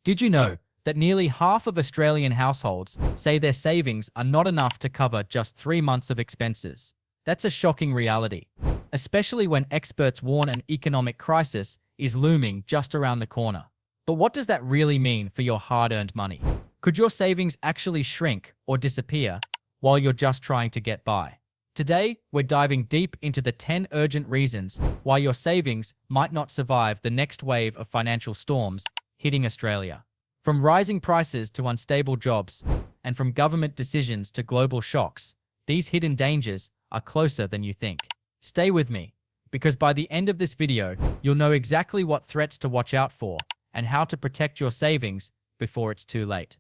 Did you know that nearly half of Australian households say their savings are not enough to cover just 3 months of expenses? That's a shocking reality, especially when experts warn an economic crisis is looming just around the corner. But what does that really mean for your hard-earned money? Could your savings actually shrink or disappear while you're just trying to get by? Today, we're diving deep into the 10 urgent reasons why your savings might not survive the next wave of financial storms hitting Australia. From rising prices to unstable jobs, and from government decisions to global shocks, these hidden dangers are closer than you think. Stay with me, because by the end of this video, you'll know exactly what threats to watch out for and how to protect your savings before it's too late.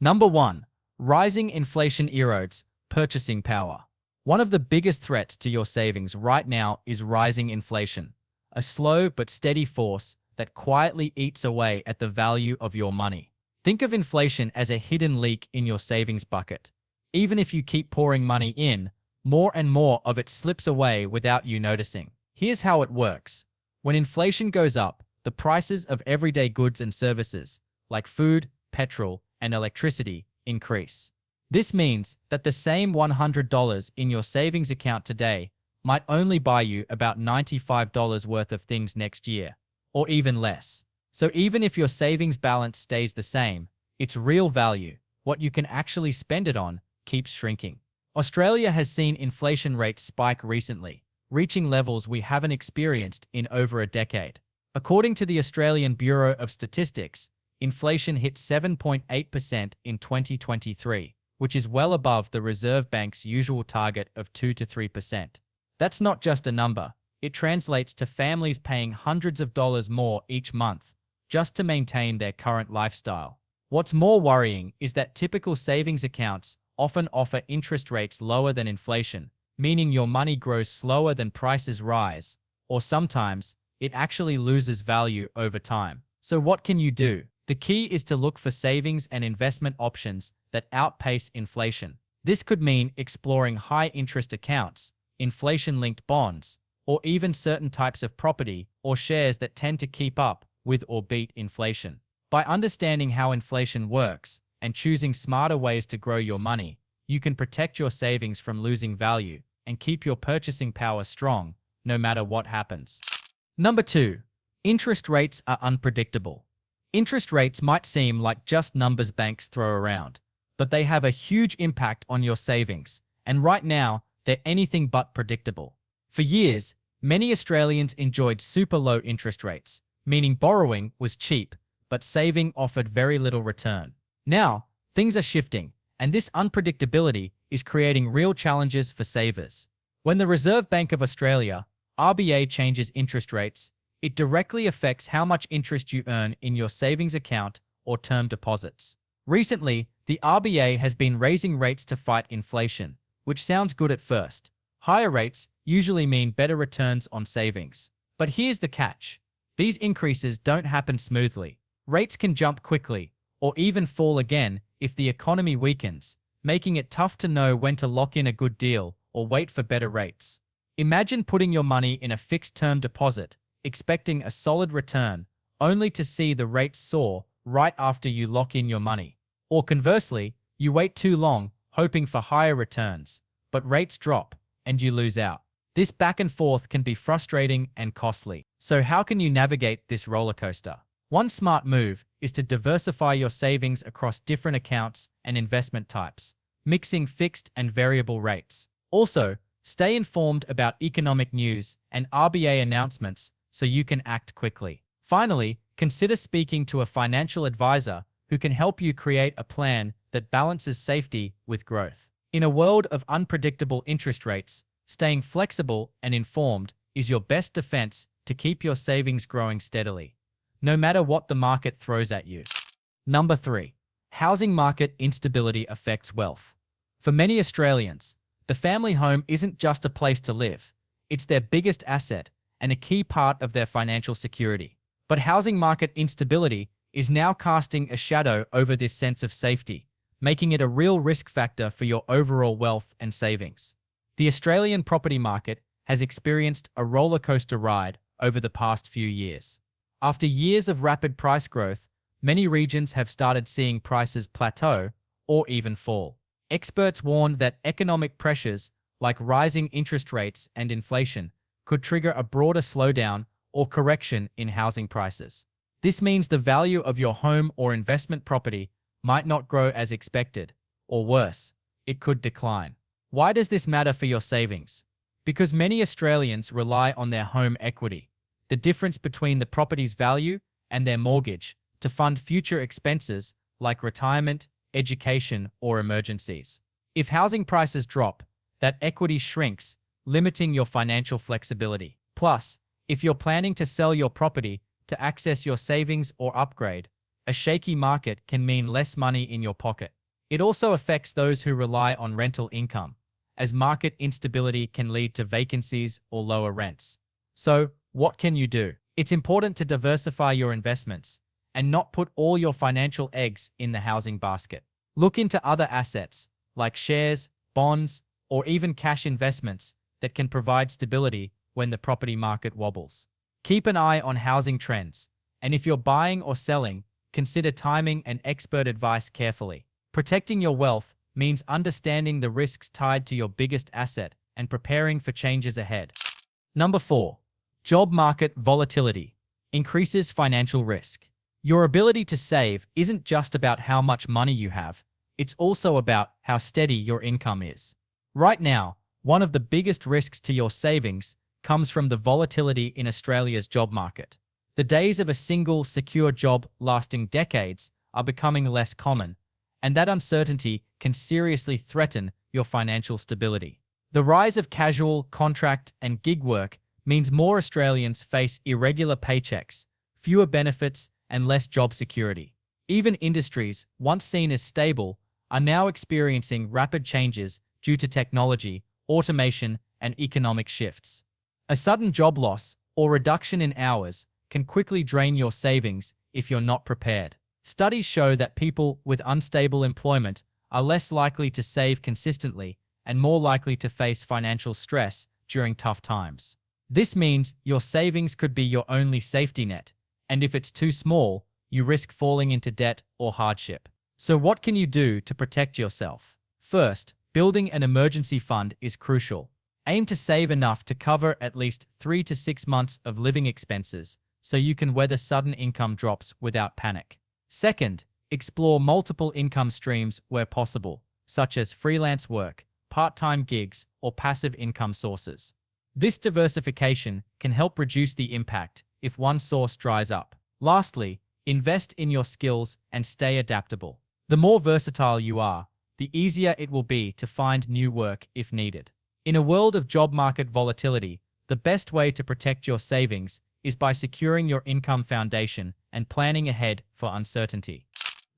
Number 1. Rising inflation erodes purchasing power. One of the biggest threats to your savings right now is rising inflation, a slow but steady force that quietly eats away at the value of your money. Think of inflation as a hidden leak in your savings bucket. Even if you keep pouring money in, more and more of it slips away without you noticing. Here's how it works. When inflation goes up, the prices of everyday goods and services, like food, petrol, and electricity, increase. This means that the same $100 in your savings account today might only buy you about $95 worth of things next year, or even less. So even if your savings balance stays the same, its real value, what you can actually spend it on, keeps shrinking. Australia has seen inflation rates spike recently, reaching levels we haven't experienced in over a decade. According to the Australian Bureau of Statistics, inflation hit 7.8% in 2023, which is well above the Reserve Bank's usual target of 2 to 3%. That's not just a number. It translates to families paying hundreds of dollars more each month just to maintain their current lifestyle. What's more worrying is that typical savings accounts often offer interest rates lower than inflation, meaning your money grows slower than prices rise, or sometimes it actually loses value over time. So what can you do? The key is to look for savings and investment options that outpace inflation. This could mean exploring high-interest accounts, inflation-linked bonds, or even certain types of property or shares that tend to keep up with or beat inflation. By understanding how inflation works and choosing smarter ways to grow your money, you can protect your savings from losing value and keep your purchasing power strong no matter what happens. Number 2. Interest rates are unpredictable. Interest rates might seem like just numbers banks throw around, but they have a huge impact on your savings, and right now, they're anything but predictable. For years, many Australians enjoyed super low interest rates, meaning borrowing was cheap, but saving offered very little return. Now, things are shifting, and this unpredictability is creating real challenges for savers. When the Reserve Bank of Australia, RBA, changes interest rates, it directly affects how much interest you earn in your savings account or term deposits. Recently, the RBA has been raising rates to fight inflation, which sounds good at first. Higher rates usually mean better returns on savings. But here's the catch. These increases don't happen smoothly. Rates can jump quickly, or even fall again if the economy weakens, making it tough to know when to lock in a good deal or wait for better rates. Imagine putting your money in a fixed-term deposit, expecting a solid return, only to see the rates soar right after you lock in your money. Or conversely, you wait too long, hoping for higher returns, but rates drop, and you lose out. This back and forth can be frustrating and costly. So how can you navigate this roller coaster? One smart move is to diversify your savings across different accounts and investment types, mixing fixed and variable rates. Also, stay informed about economic news and RBA announcements so you can act quickly. Finally, consider speaking to a financial advisor who can help you create a plan that balances safety with growth. In a world of unpredictable interest rates, staying flexible and informed is your best defense to keep your savings growing steadily, no matter what the market throws at you. Number 3. Housing market instability affects wealth. For many Australians, the family home isn't just a place to live, it's their biggest asset and a key part of their financial security. But housing market instability is now casting a shadow over this sense of safety, making it a real risk factor for your overall wealth and savings. The Australian property market has experienced a roller coaster ride over the past few years. After years of rapid price growth, many regions have started seeing prices plateau or even fall. Experts warn that economic pressures like rising interest rates and inflation could trigger a broader slowdown or correction in housing prices. This means the value of your home or investment property might not grow as expected, or worse, it could decline. Why does this matter for your savings? Because many Australians rely on their home equity, the difference between the property's value and their mortgage, to fund future expenses like retirement, education, or emergencies. If housing prices drop, that equity shrinks, limiting your financial flexibility. Plus, if you're planning to sell your property to access your savings or upgrade, a shaky market can mean less money in your pocket. It also affects those who rely on rental income, as market instability can lead to vacancies or lower rents. So, what can you do? It's important to diversify your investments and not put all your financial eggs in the housing basket. Look into other assets, like shares, bonds, or even cash investments that can provide stability when the property market wobbles. Keep an eye on housing trends, and if you're buying or selling, consider timing and expert advice carefully. Protecting your wealth means understanding the risks tied to your biggest asset and preparing for changes ahead. Number 4. Job market volatility increases financial risk. Your ability to save isn't just about how much money you have, it's also about how steady your income is. Right now, one of the biggest risks to your savings comes from the volatility in Australia's job market. The days of a single, secure job lasting decades are becoming less common, and that uncertainty can seriously threaten your financial stability. The rise of casual, contract, and gig work means more Australians face irregular paychecks, fewer benefits, and less job security. Even industries once seen as stable are now experiencing rapid changes due to technology, automation, and economic shifts. A sudden job loss or reduction in hours can quickly drain your savings if you're not prepared. Studies show that people with unstable employment are less likely to save consistently and more likely to face financial stress during tough times. This means your savings could be your only safety net, and if it's too small, you risk falling into debt or hardship. So what can you do to protect yourself? First, building an emergency fund is crucial. Aim to save enough to cover at least 3 to 6 months of living expenses so you can weather sudden income drops without panic. Second, explore multiple income streams where possible, such as freelance work, part-time gigs, or passive income sources. This diversification can help reduce the impact if one source dries up. Lastly, invest in your skills and stay adaptable. The more versatile you are, the easier it will be to find new work if needed. In a world of job market volatility, the best way to protect your savings is by securing your income foundation and planning ahead for uncertainty.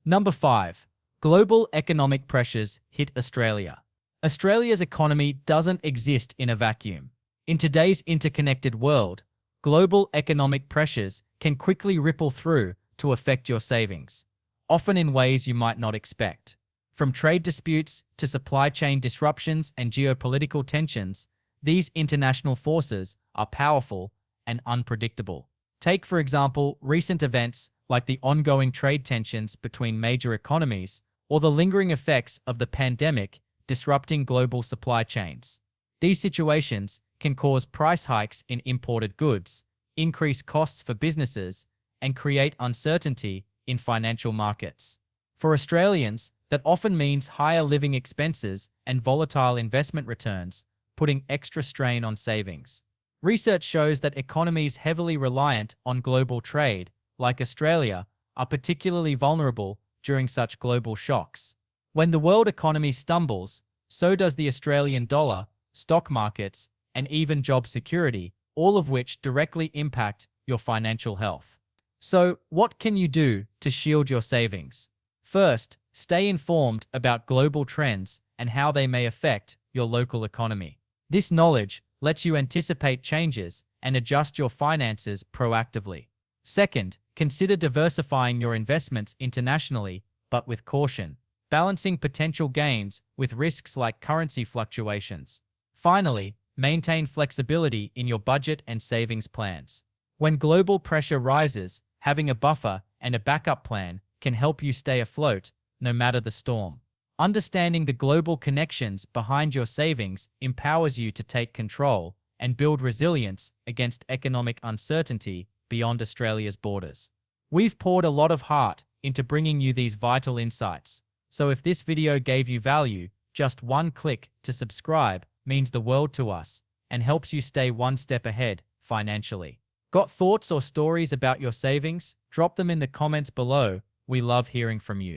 Number 5. Global economic pressures hit Australia. Australia's economy doesn't exist in a vacuum. In today's interconnected world, global economic pressures can quickly ripple through to affect your savings, often in ways you might not expect. From trade disputes to supply chain disruptions and geopolitical tensions, these international forces are powerful and unpredictable. Take, for example, recent events like the ongoing trade tensions between major economies or the lingering effects of the pandemic disrupting global supply chains. These situations can cause price hikes in imported goods, increase costs for businesses, and create uncertainty in financial markets. For Australians, that often means higher living expenses and volatile investment returns, putting extra strain on savings. Research shows that economies heavily reliant on global trade, like Australia, are particularly vulnerable during such global shocks. When the world economy stumbles, so does the Australian dollar, stock markets, and even job security, all of which directly impact your financial health. So, what can you do to shield your savings? First, stay informed about global trends and how they may affect your local economy. This knowledge lets you anticipate changes and adjust your finances proactively. Second, consider diversifying your investments internationally, but with caution, balancing potential gains with risks like currency fluctuations. Finally, maintain flexibility in your budget and savings plans. When global pressure rises, having a buffer and a backup plan can help you stay afloat no matter the storm. Understanding the global connections behind your savings empowers you to take control and build resilience against economic uncertainty beyond Australia's borders. We've poured a lot of heart into bringing you these vital insights, so if this video gave you value, just one click to subscribe means the world to us and helps you stay one step ahead financially. Got thoughts or stories about your savings? Drop them in the comments below. We love hearing from you.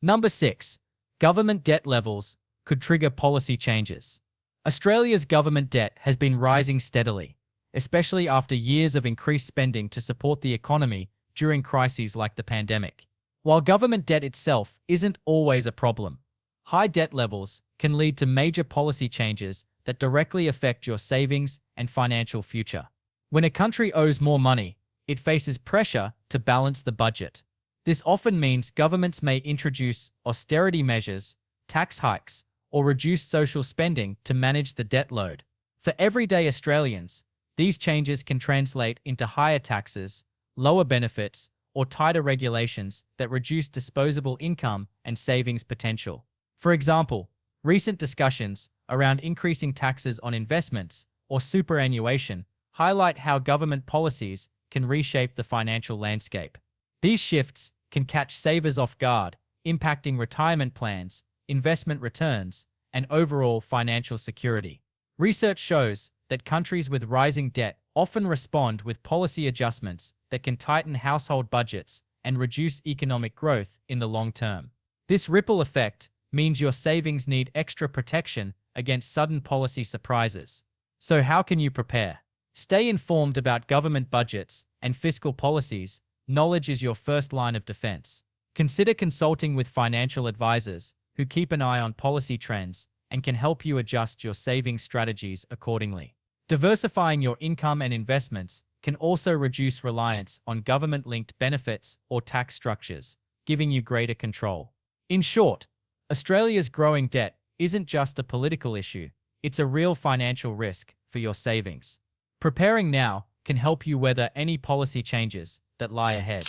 Number 6. Government debt levels could trigger policy changes. Australia's government debt has been rising steadily, especially after years of increased spending to support the economy during crises like the pandemic. While government debt itself isn't always a problem, high debt levels can lead to major policy changes that directly affect your savings and financial future. When a country owes more money, it faces pressure to balance the budget. This often means governments may introduce austerity measures, tax hikes, or reduce social spending to manage the debt load. For everyday Australians, these changes can translate into higher taxes, lower benefits, or tighter regulations that reduce disposable income and savings potential. For example, recent discussions around increasing taxes on investments or superannuation highlight how government policies can reshape the financial landscape. These shifts can catch savers off guard, impacting retirement plans, investment returns, and overall financial security. Research shows that countries with rising debt often respond with policy adjustments that can tighten household budgets and reduce economic growth in the long term. This ripple effect means your savings need extra protection against sudden policy surprises. So how can you prepare? Stay informed about government budgets and fiscal policies. Knowledge is your first line of defense. Consider consulting with financial advisors who keep an eye on policy trends and can help you adjust your saving strategies accordingly. Diversifying your income and investments can also reduce reliance on government-linked benefits or tax structures, giving you greater control. In short, Australia's growing debt isn't just a political issue, it's a real financial risk for your savings. Preparing now can help you weather any policy changes that lie ahead.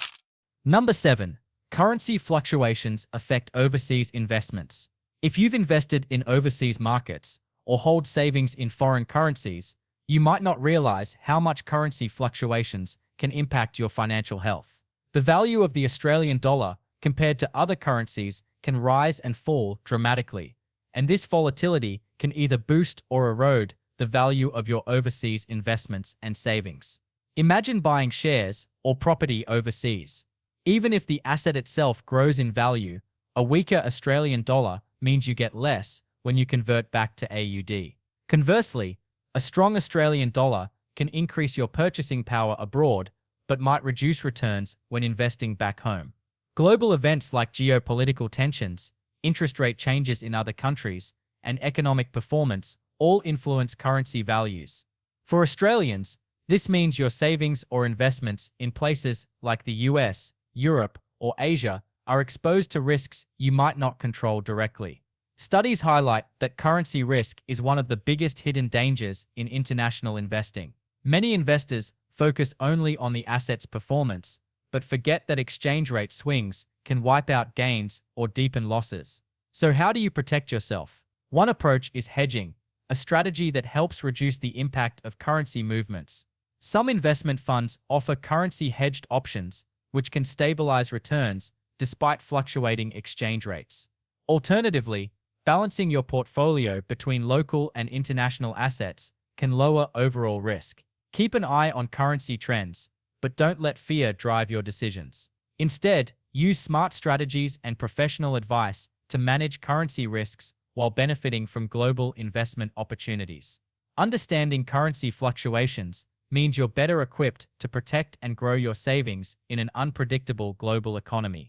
Number 7. Currency fluctuations affect overseas investments. If you've invested in overseas markets or hold savings in foreign currencies, you might not realize how much currency fluctuations can impact your financial health. The value of the Australian dollar compared to other currencies can rise and fall dramatically, and this volatility can either boost or erode the value of your overseas investments and savings. Imagine buying shares or property overseas. Even if the asset itself grows in value, a weaker Australian dollar means you get less when you convert back to AUD. Conversely, a strong Australian dollar can increase your purchasing power abroad, but might reduce returns when investing back home. Global events like geopolitical tensions, interest rate changes in other countries, and economic performance all influence currency values. For Australians, this means your savings or investments in places like the US, Europe, or Asia are exposed to risks you might not control directly. Studies highlight that currency risk is one of the biggest hidden dangers in international investing. Many investors focus only on the asset's performance, but forget that exchange rate swings can wipe out gains or deepen losses. So how do you protect yourself? One approach is hedging, a strategy that helps reduce the impact of currency movements. Some investment funds offer currency-hedged options, which can stabilize returns despite fluctuating exchange rates. Alternatively, balancing your portfolio between local and international assets can lower overall risk. Keep an eye on currency trends, but don't let fear drive your decisions. Instead, use smart strategies and professional advice to manage currency risks while benefiting from global investment opportunities. Understanding currency fluctuations means you're better equipped to protect and grow your savings in an unpredictable global economy.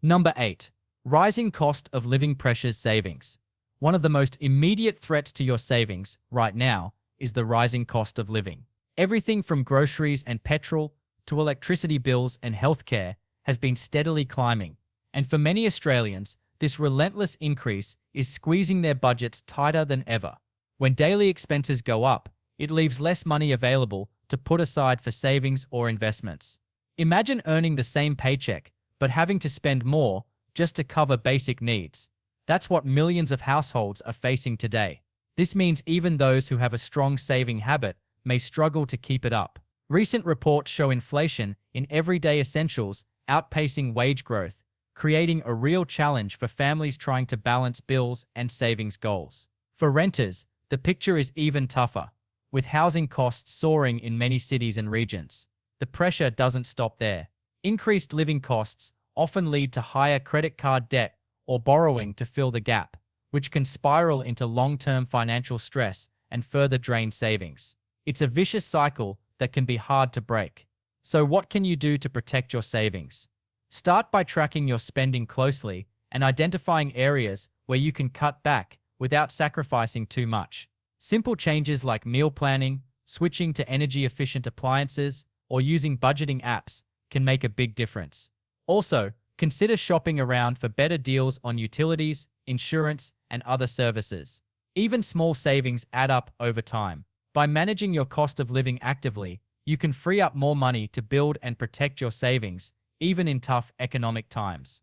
Number 8. Rising cost of living pressures savings. One of the most immediate threats to your savings right now is the rising cost of living. Everything from groceries and petrol to electricity bills and healthcare has been steadily climbing, and for many Australians, this relentless increase is squeezing their budgets tighter than ever. When daily expenses go up, it leaves less money available to put aside for savings or investments. Imagine earning the same paycheck, but having to spend more just to cover basic needs. That's what millions of households are facing today. This means even those who have a strong saving habit may struggle to keep it up. Recent reports show inflation in everyday essentials outpacing wage growth, creating a real challenge for families trying to balance bills and savings goals. For renters, the picture is even tougher, with housing costs soaring in many cities and regions. The pressure doesn't stop there. Increased living costs often lead to higher credit card debt or borrowing to fill the gap, which can spiral into long-term financial stress and further drain savings. It's a vicious cycle that can be hard to break. So what can you do to protect your savings? Start by tracking your spending closely and identifying areas where you can cut back without sacrificing too much. Simple changes like meal planning, switching to energy-efficient appliances, or using budgeting apps can make a big difference. Also, consider shopping around for better deals on utilities, insurance, and other services. Even small savings add up over time. By managing your cost of living actively, you can free up more money to build and protect your savings, even in tough economic times.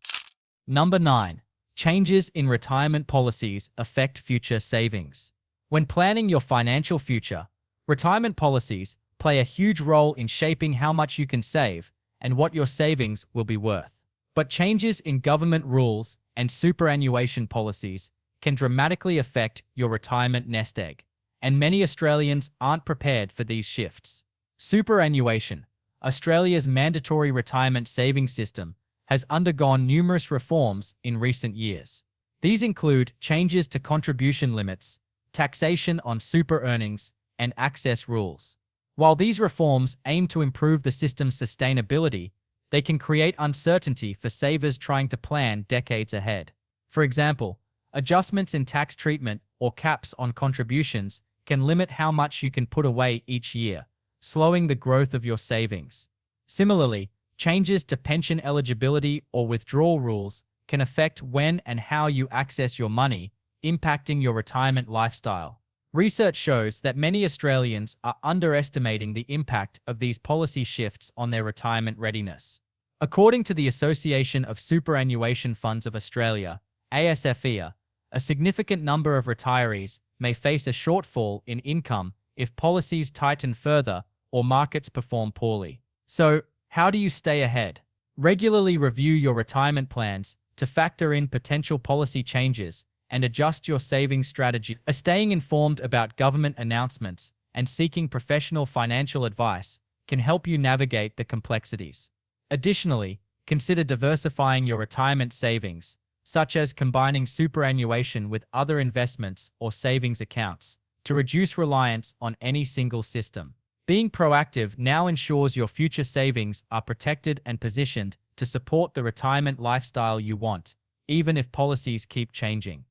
Number 9. Changes in retirement policies affect future savings. When planning your financial future, retirement policies play a huge role in shaping how much you can save and what your savings will be worth. But changes in government rules and superannuation policies can dramatically affect your retirement nest egg, and many Australians aren't prepared for these shifts. Superannuation, Australia's mandatory retirement savings system, has undergone numerous reforms in recent years. These include changes to contribution limits, taxation on super earnings, and access rules. While these reforms aim to improve the system's sustainability, they can create uncertainty for savers trying to plan decades ahead. For example, adjustments in tax treatment or caps on contributions can limit how much you can put away each year, slowing the growth of your savings. Similarly, changes to pension eligibility or withdrawal rules can affect when and how you access your money, impacting your retirement lifestyle. Research shows that many Australians are underestimating the impact of these policy shifts on their retirement readiness. According to the Association of Superannuation Funds of Australia, ASFEA, a significant number of retirees may face a shortfall in income if policies tighten further or markets perform poorly. So, how do you stay ahead? Regularly review your retirement plans to factor in potential policy changes and adjust your savings strategy. Staying informed about government announcements and seeking professional financial advice can help you navigate the complexities. Additionally, consider diversifying your retirement savings, such as combining superannuation with other investments or savings accounts, to reduce reliance on any single system. Being proactive now ensures your future savings are protected and positioned to support the retirement lifestyle you want, even if policies keep changing.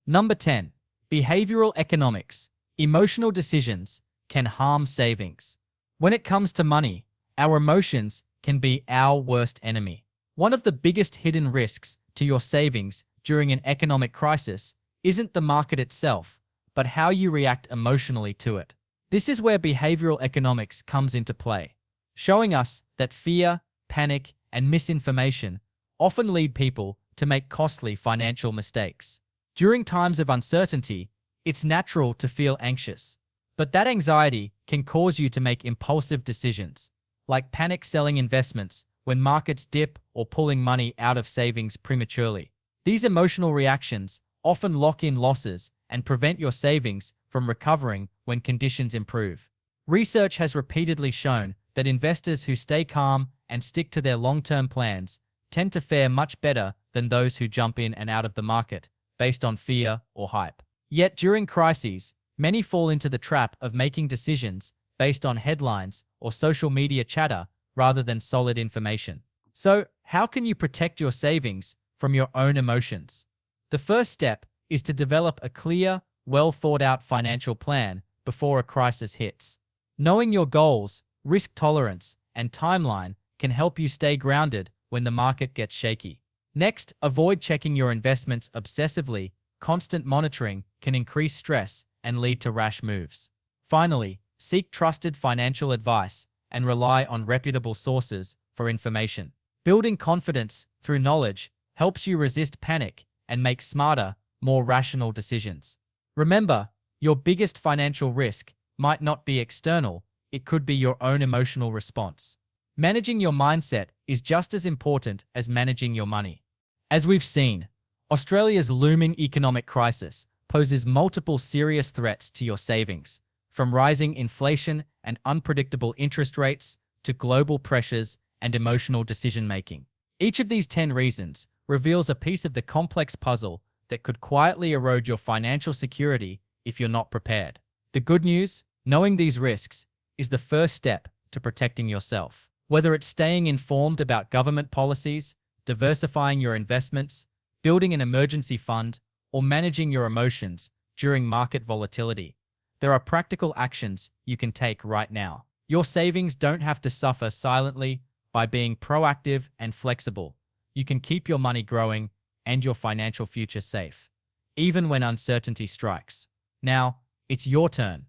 Number 10. Behavioral economics. Emotional decisions can harm savings. When it comes to money, our emotions can be our worst enemy. One of the biggest hidden risks to your savings during an economic crisis isn't the market itself, but how you react emotionally to it. This is where behavioral economics comes into play, showing us that fear, panic, and misinformation often lead people to make costly financial mistakes. During times of uncertainty, it's natural to feel anxious, but that anxiety can cause you to make impulsive decisions, like panic selling investments when markets dip or pulling money out of savings prematurely. These emotional reactions often lock in losses and prevent your savings from recovering when conditions improve. Research has repeatedly shown that investors who stay calm and stick to their long-term plans tend to fare much better than those who jump in and out of the market based on fear or hype. Yet during crises, many fall into the trap of making decisions based on headlines or social media chatter rather than solid information. So, how can you protect your savings from your own emotions? The first step is to develop a clear, well-thought-out financial plan before a crisis hits. Knowing your goals, risk tolerance, and timeline can help you stay grounded when the market gets shaky. Next, avoid checking your investments obsessively. Constant monitoring can increase stress and lead to rash moves. Finally, seek trusted financial advice and rely on reputable sources for information. Building confidence through knowledge helps you resist panic and make smarter, more rational decisions. Remember, your biggest financial risk might not be external, it could be your own emotional response. Managing your mindset is just as important as managing your money. As we've seen, Australia's looming economic crisis poses multiple serious threats to your savings, from rising inflation and unpredictable interest rates to global pressures and emotional decision-making. Each of these 10 reasons reveals a piece of the complex puzzle that could quietly erode your financial security if you're not prepared. The good news, knowing these risks, is the first step to protecting yourself. Whether it's staying informed about government policies, diversifying your investments, building an emergency fund, or managing your emotions during market volatility, there are practical actions you can take right now. Your savings don't have to suffer silently. By being proactive and flexible, you can keep your money growing and your financial future safe, even when uncertainty strikes. Now, it's your turn.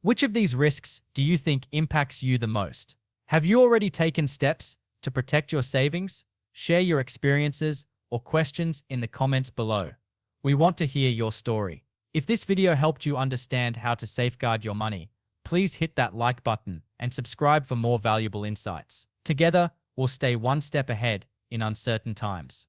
Which of these risks do you think impacts you the most? Have you already taken steps to protect your savings? Share your experiences or questions in the comments below. We want to hear your story. If this video helped you understand how to safeguard your money, please hit that like button and subscribe for more valuable insights. Together, we'll stay one step ahead in uncertain times.